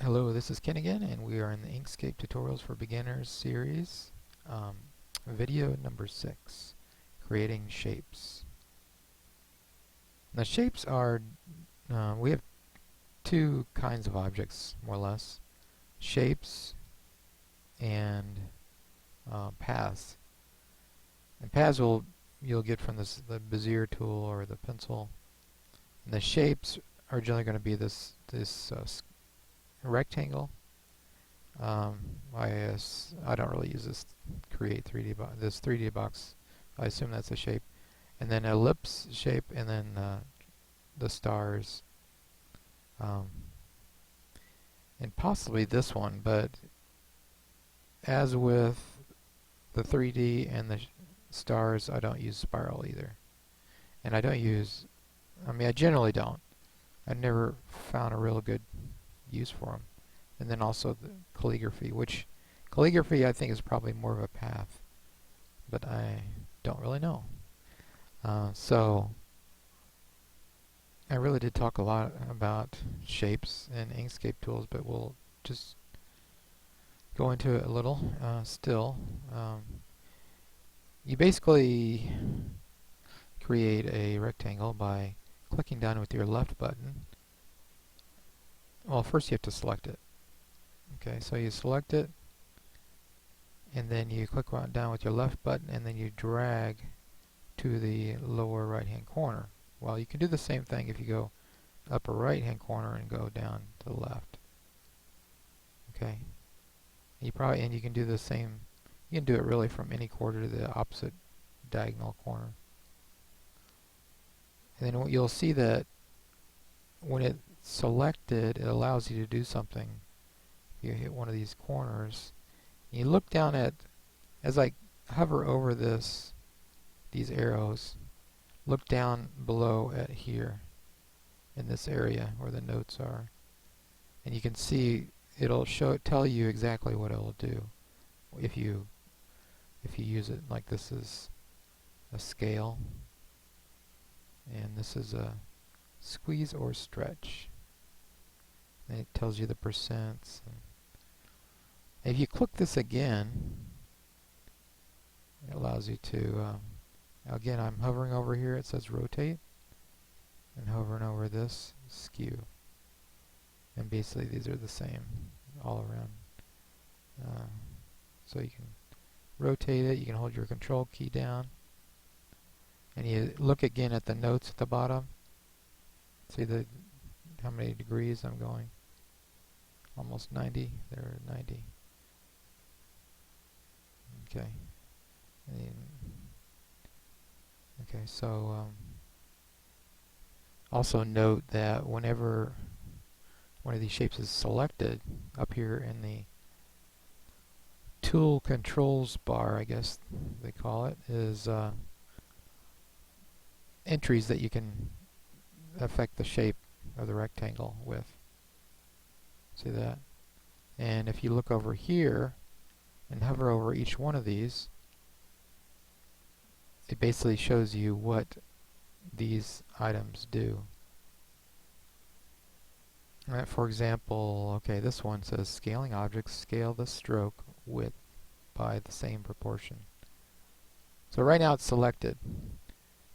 Hello, this is Ken again, and we are in the Inkscape Tutorials for Beginners series, video number 6, creating shapes. Now shapes are, we have two kinds of objects, more or less, shapes and paths. And paths you'll get from the Bezier tool or the pencil. And the shapes are generally going to be this rectangle. I don't really use this create 3D this 3D box. I assume that's a shape, and then ellipse shape, and then the stars, and possibly this one. But as with the 3D and the stars, I don't use spiral either, and I don't use. I generally don't. I never found a real good use for them. And then also the calligraphy, which calligraphy I think is probably more of a path, but I don't really know. So I really did talk a lot about shapes and Inkscape tools, but we'll just go into it a little still. You basically create a rectangle by clicking down with your left button. Well, first you have to select it. Okay, so you select it, and then you click down with your left button, and then you drag to the lower right hand corner. Well, you can do the same thing if you go upper right hand corner and go down to the left. Okay, and you can do the same. You can do it really from any corner to the opposite diagonal corner. And then you'll see that when it's selected, it allows you to do something. You hit one of these corners, you look down at, as I hover over these arrows, look down below at here in this area where the notes are, and you can see it'll tell you exactly what it'll do if you use it. Like this is a scale, and this is a squeeze or stretch, and it tells you the percents. If you click this again, it allows you to, again, I'm hovering over here, it says rotate, and hovering over this, skew. And basically these are the same all around. So you can rotate it, you can hold your control key down, and you look again at the notes at the bottom. See how many degrees I'm going? Almost 90, there 90. Okay. Okay, so also note that whenever one of these shapes is selected, up here in the tool controls bar, I guess they call it, is entries that you can affect the shape of the rectangle with. See that? And if you look over here and hover over each one of these, it basically shows you what these items do. For example, okay, this one says scaling objects, scale the stroke width by the same proportion. So right now it's selected,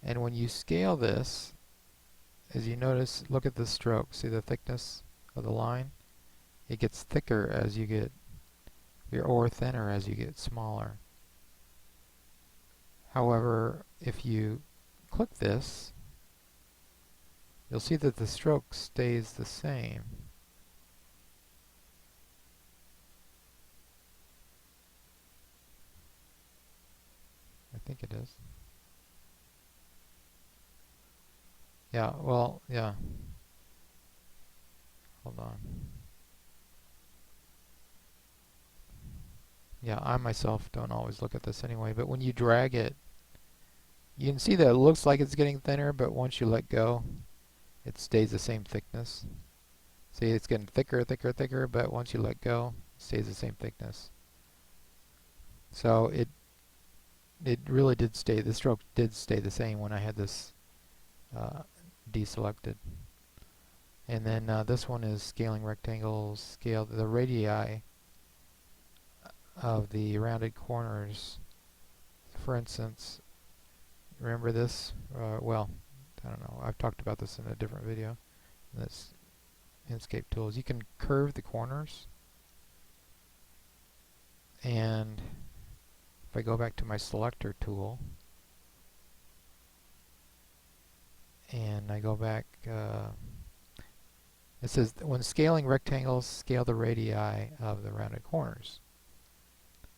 and when you scale this, as you notice, look at the stroke, see the thickness of the line? It gets thicker as you get, or thinner as you get smaller. However, if you click this, you'll see that the stroke stays the same. I think it is. Yeah, well, yeah. Hold on. Yeah, I myself don't always look at this anyway, but when you drag it, you can see that it looks like it's getting thinner, but once you let go, it stays the same thickness. See, it's getting thicker, thicker, thicker, but once you let go, it stays the same thickness. So it really did stay, the stroke did stay the same when I had this deselected. And then this one is scaling rectangles, scale the radii of the rounded corners. For instance, remember this? Well, I don't know. I've talked about this in a different video. This Inkscape tools. You can curve the corners, and if I go back to my selector tool and I go back, it says when scaling rectangles, scale the radii of the rounded corners.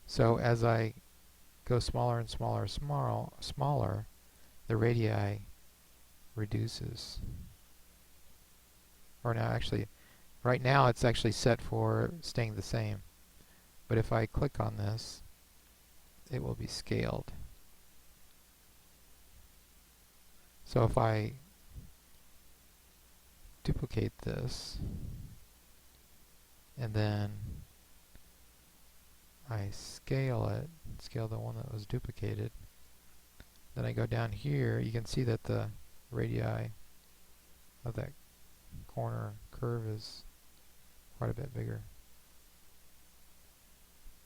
So as I go smaller and smaller, the radii reduces. Or now actually, right now it's actually set for staying the same. But if I click on this, it will be scaled. So if I duplicate this, and then I scale it, scale the one that was duplicated, then I go down here, you can see that the radii of that corner curve is quite a bit bigger.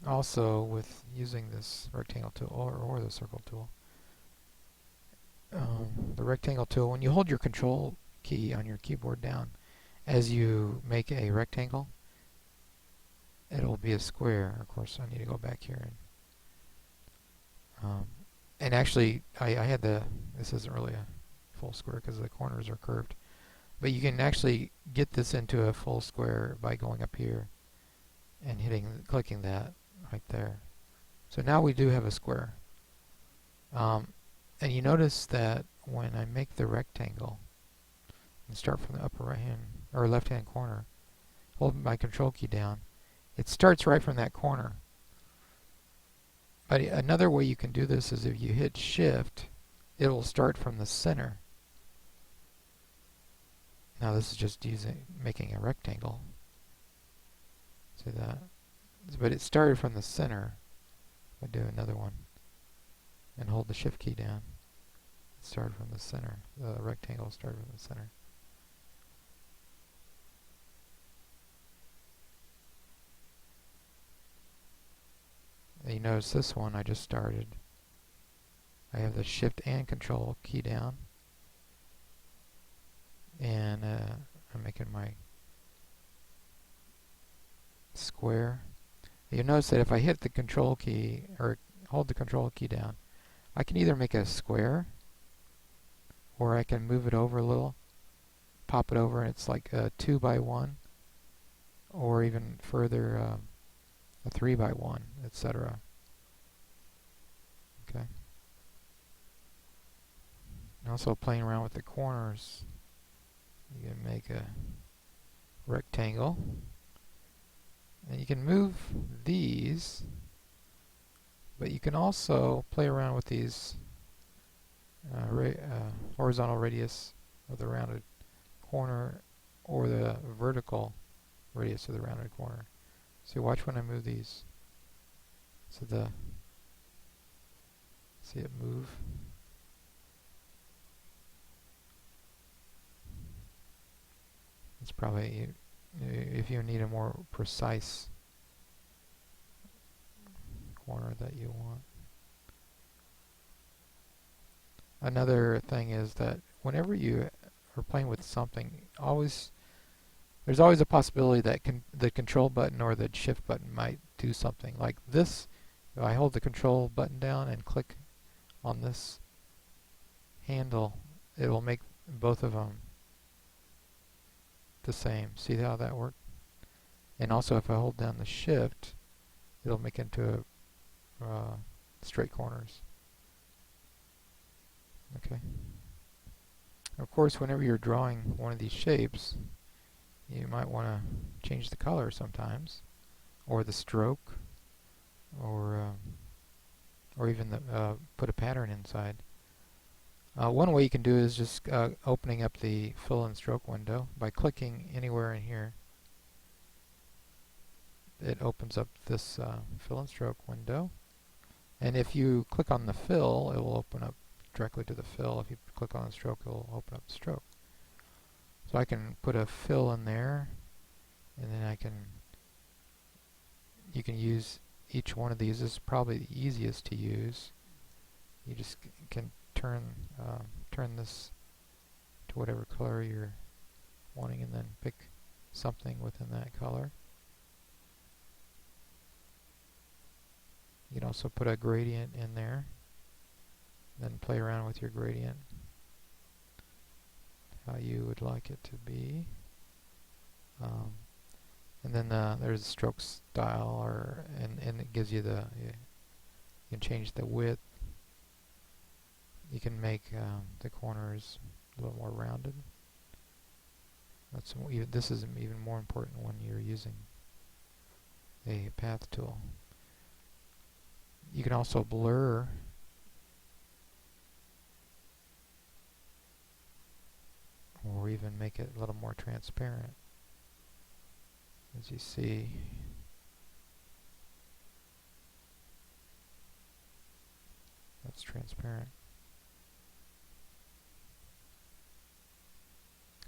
Also, with using this rectangle tool or the circle tool, the rectangle tool, when you hold your control key on your keyboard down, as you make a rectangle, it'll be a square. Of course, I need to go back here and actually, I had this isn't really a full square because the corners are curved, but you can actually get this into a full square by going up here and clicking that right there. So now we do have a square. And you notice that when I make the rectangle and start from the upper right hand or left hand corner, hold my control key down, it starts right from that corner. But another way you can do this is if you hit shift, it will start from the center. Now this is just making a rectangle. See that? But it started from the center. I do another one and hold the shift key down. It started from the center. The rectangle started from the center. And you notice this one I just started. I have the shift and control key down, and I'm making my square. You notice that if I hit the control key or hold the control key down, I can either make a square or I can move it over a little, pop it over, and it's like a 2 by 1, or even further a 3 by 1, etc. Okay. Also playing around with the corners, you can make a rectangle, and you can move these, but you can also play around with these horizontal radius of the rounded corner or the vertical radius of the rounded corner. So watch when I move these. So see it move. It's probably, if you need a more precise corner that you want. Another thing is that whenever you are playing with something, there's always a possibility that the control button or the shift button might do something. Like this, if I hold the control button down and click on this handle, it will make both of them the same. See how that worked? And also if I hold down the shift, it'll make it into straight corners. Okay. Of course, whenever you're drawing one of these shapes, you might want to change the color sometimes, or the stroke, or even put a pattern inside. One way you can do it is just opening up the fill and stroke window by clicking anywhere in here. It opens up this fill and stroke window, and if you click on the fill, it will open up directly to the fill. If you click on the stroke, it will open up the stroke. So I can put a fill in there, and then you can use each one of these. This is probably the easiest to use. You just can turn this to whatever color you're wanting, and then pick something within that color. You can also put a gradient in there, then play around with your gradient how you would like it to be. And then there's a stroke style, and it gives you you can change the width. You can make the corners a little more rounded. This is even more important when you're using a path tool. You can also blur or even make it a little more transparent. As you see, that's transparent.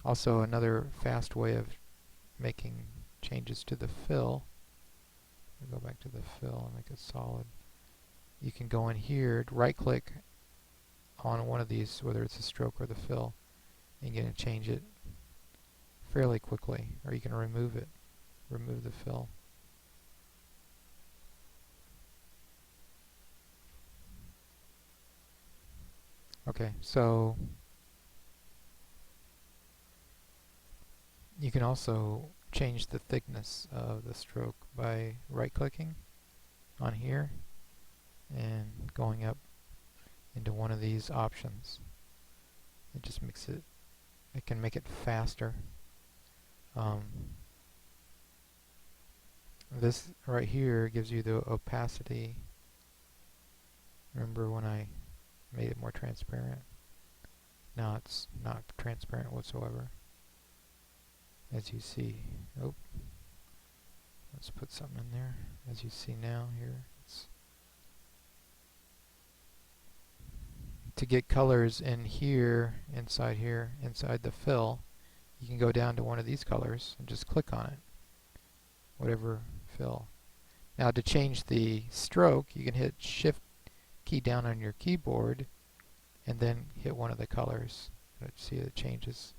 Also, another fast way of making changes to the fill, we'll go back to the fill and make it solid. You can go in here, right click on one of these, whether it's a stroke or the fill, and you can change it fairly quickly, or you can remove the fill. Okay, so you can also change the thickness of the stroke by right-clicking on here and going up into one of these options. It just makes it can make it faster. This right here gives you the opacity. Remember when I made it more transparent? Now it's not transparent whatsoever. As you see, let's put something in there. As you see now here, to get colors in here, inside the fill, you can go down to one of these colors and just click on it, whatever fill. Now to change the stroke, you can hit Shift key down on your keyboard and then hit one of the colors. Let's see, it changes.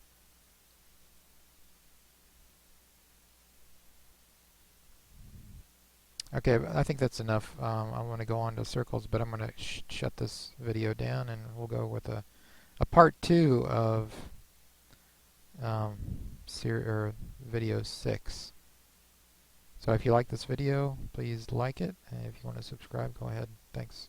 Okay, I think that's enough. I want to go on to circles, but I'm going to shut this video down, and we'll go with a part 2 of video 6. So if you like this video, please like it, and if you want to subscribe, go ahead. Thanks.